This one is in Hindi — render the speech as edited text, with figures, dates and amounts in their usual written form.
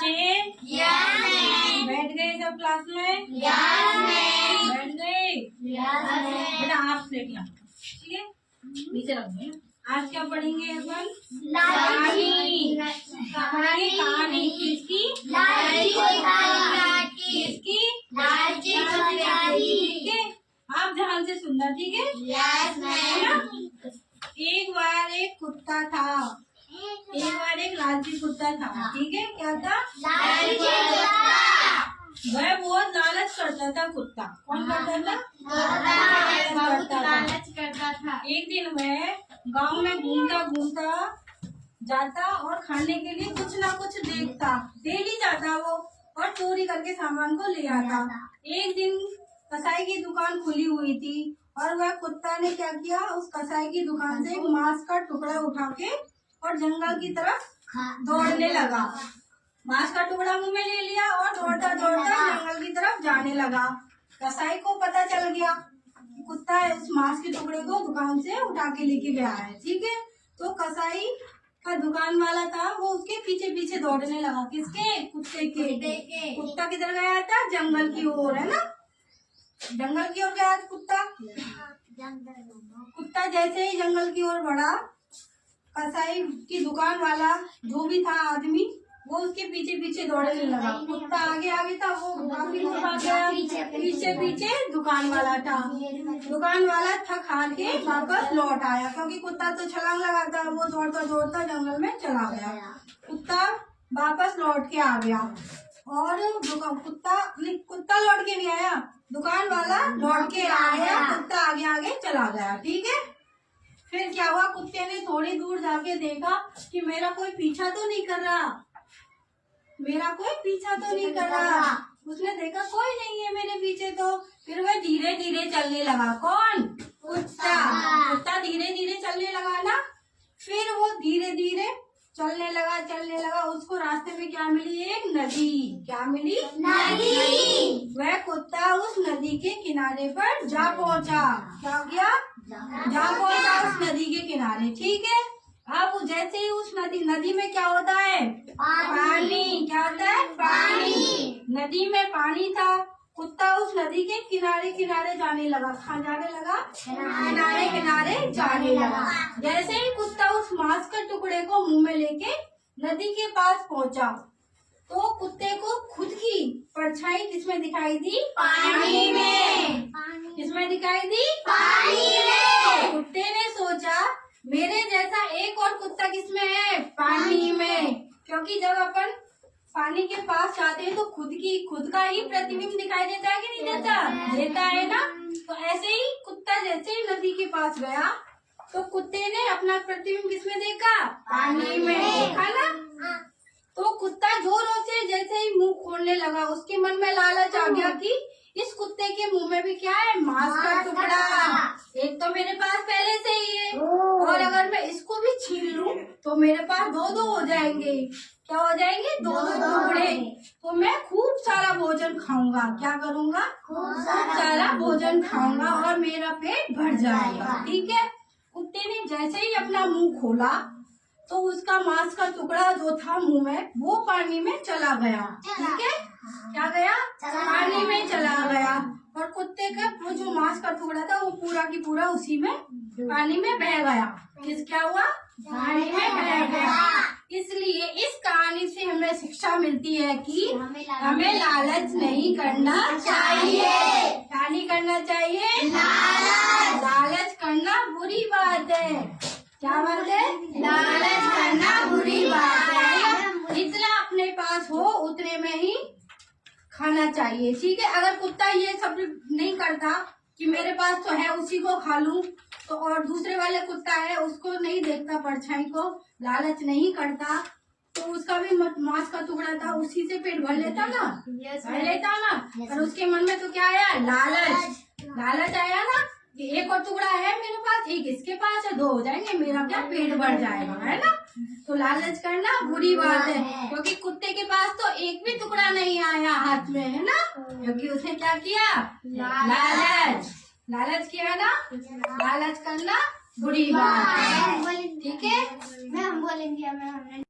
बच्चे बैठ गए सब क्लास में? बैठ गए? बेटा आप प्लेट यहाँ ठीक है, नीचे रख दो। आज क्या पढ़ेंगे अपन? कहानी। कहानी कहानी किसकी? किसकी? ठीक है, आप ध्यान से सुनना, ठीक है? एक बार एक कुत्ता था। एक बार एक लालची कुत्ता था, ठीक है? क्या था? वह बहुत लालच करता था। कुत्ता कौन करता था? लालच करता था। एक दिन वह गांव में घूमता घूमता जाता और खाने के लिए कुछ ना कुछ देखता। डेली जाता वो और चोरी करके सामान को ले आता। एक दिन कसाई की दुकान खुली हुई थी और वह कुत्ता ने क्या किया, उस कसाई की दुकान से मांस का टुकड़ा उठा के और जंगल की तरफ दौड़ने लगा। मांस का टुकड़ा मुंह में ले लिया और दौड़ता दौड़ता जंगल की तरफ जाने लगा। कसाई को पता चल गया कि कुत्ता इस मांस के टुकड़े को दुकान से उठा के लेके गया है, ठीक है? तो कसाई का दुकान वाला था, वो उसके पीछे पीछे दौड़ने लगा। किसके? कुत्ते के। कुत्ता किधर गया था? जंगल की ओर, है ना? जंगल की ओर गया कुत्ता। कुत्ता जैसे ही जंगल की ओर बढ़ा, कसाई की दुकान वाला जो भी था आदमी, वो उसके पीछे पीछे दौड़ने लगा। कुत्ता आगे आगे था, वो काफी दूर भाग गया। पीछे पीछे दुकान वाला था। दुकान वाला थक हार के वापस लौट आया, क्योंकि कुत्ता तो छलांग लगाता, वो दौड़ता दौड़ता जंगल में चला गया। कुत्ता वापस लौट के आ गया और कुत्ता लौट के नहीं आया, दुकान वाला लौट के आया। कुत्ता आगे आगे चला गया, ठीक है? फिर क्या हुआ, कुत्ते ने थोड़ी दूर जाके देखा कि मेरा कोई पीछा तो नहीं कर रहा, मेरा कोई पीछा तो नहीं कर रहा। उसने देखा कोई नहीं है मेरे पीछे, तो फिर वह धीरे धीरे चलने लगा। कौन? कुत्ता। कुत्ता धीरे धीरे चलने लगा ना। फिर वो धीरे धीरे चलने लगा। उसको रास्ते में क्या मिली? एक नदी। क्या मिली? नदी। वह कुत्ता उस नदी के किनारे पर जा पहुंचा। क्या किया? जा पहुंचा उस नदी के किनारे, ठीक है? अब जैसे ही उस नदी में क्या होता है? पानी। क्या होता है? पानी। नदी में पानी था। कुत्ता उस नदी के किनारे किनारे जाने लगा। कहाँ जाने लगा? किनारे किनारे जाने लगा। जैसे ही कुत्ता उस मांस के टुकड़े को मुंह में लेके नदी के पास पहुंचा, तो कुत्ते को खुद की परछाई किसमें दिखाई दी? पानी में। किसमें दिखाई दी? पानी में। कुत्ते ने सोचा मेरे जैसा एक और कुत्ता किसमें है? पानी में। क्योंकि जब अपन पानी के पास जाते हैं तो खुद का ही प्रतिबिंब दिखाई देता है कि नहीं देता? देता है ना। तो ऐसे ही कुत्ता जैसे ही नदी के पास गया तो कुत्ते ने अपना प्रतिबिंब किसमें देखा? पानी में। देखा ना? तो कुत्ता जोरों से जैसे ही मुंह खोलने लगा, उसके मन में लालच आ गया कि इस कुत्ते के मुंह में भी क्या है? मांस का टुकड़ा। एक तो मेरे पास पहले से ही है, और अगर मैं इसको भी छीन लूं तो मेरे पास दो हो जाएंगे। क्या हो जाएंगे? दो टुकड़े। तो मैं खूब सारा भोजन खाऊंगा। क्या करूंगा? खूब सारा भोजन खाऊंगा और मेरा पेट भर जाएगा, ठीक है? कुत्ते ने जैसे ही अपना मुंह खोला तो उसका मांस का टुकड़ा जो था मुंह में, वो पानी में चला गया, ठीक है? क्या गया? पानी में चला गया। और कुत्ते का वो जो मांस का टुकड़ा था वो पूरा की पूरा उसी में पानी में बह गया। क्या हुआ? पानी में बह गया। इसलिए इस कहानी से हमें शिक्षा मिलती है कि हमें लालच नहीं करना चाहिए। क्या नहीं करना चाहिए? लालच करना बुरी बात है। क्या बात है? लालच करना बुरी बात है। जितना अपने पास हो उतने में ही खाना चाहिए, ठीक है? अगर कुत्ता ये सब नहीं करता कि मेरे पास तो है उसी को खा लूं, तो और दूसरे वाले कुत्ता है उसको नहीं देखता, परछाई को लालच नहीं करता, तो उसका भी मांस का टुकड़ा था, उसी से पेट भर लेता ना। भर लेता ना। और उसके मन में तो क्या आया? लालच आया ना कि एक और टुकड़ा है मेरे पास, एक इसके पास है, दो हो जाएंगे, मेरा क्या पेट भर जाएगा, है ना? तो लालच करना बुरी बात है, क्योंकि कुत्ते के पास तो एक भी टुकड़ा नहीं आया हाथ में, है ना? क्योंकि उसने क्या किया? लालच किया ना। लालच करना बुरी बात है, ठीक है? हम बोलेंगे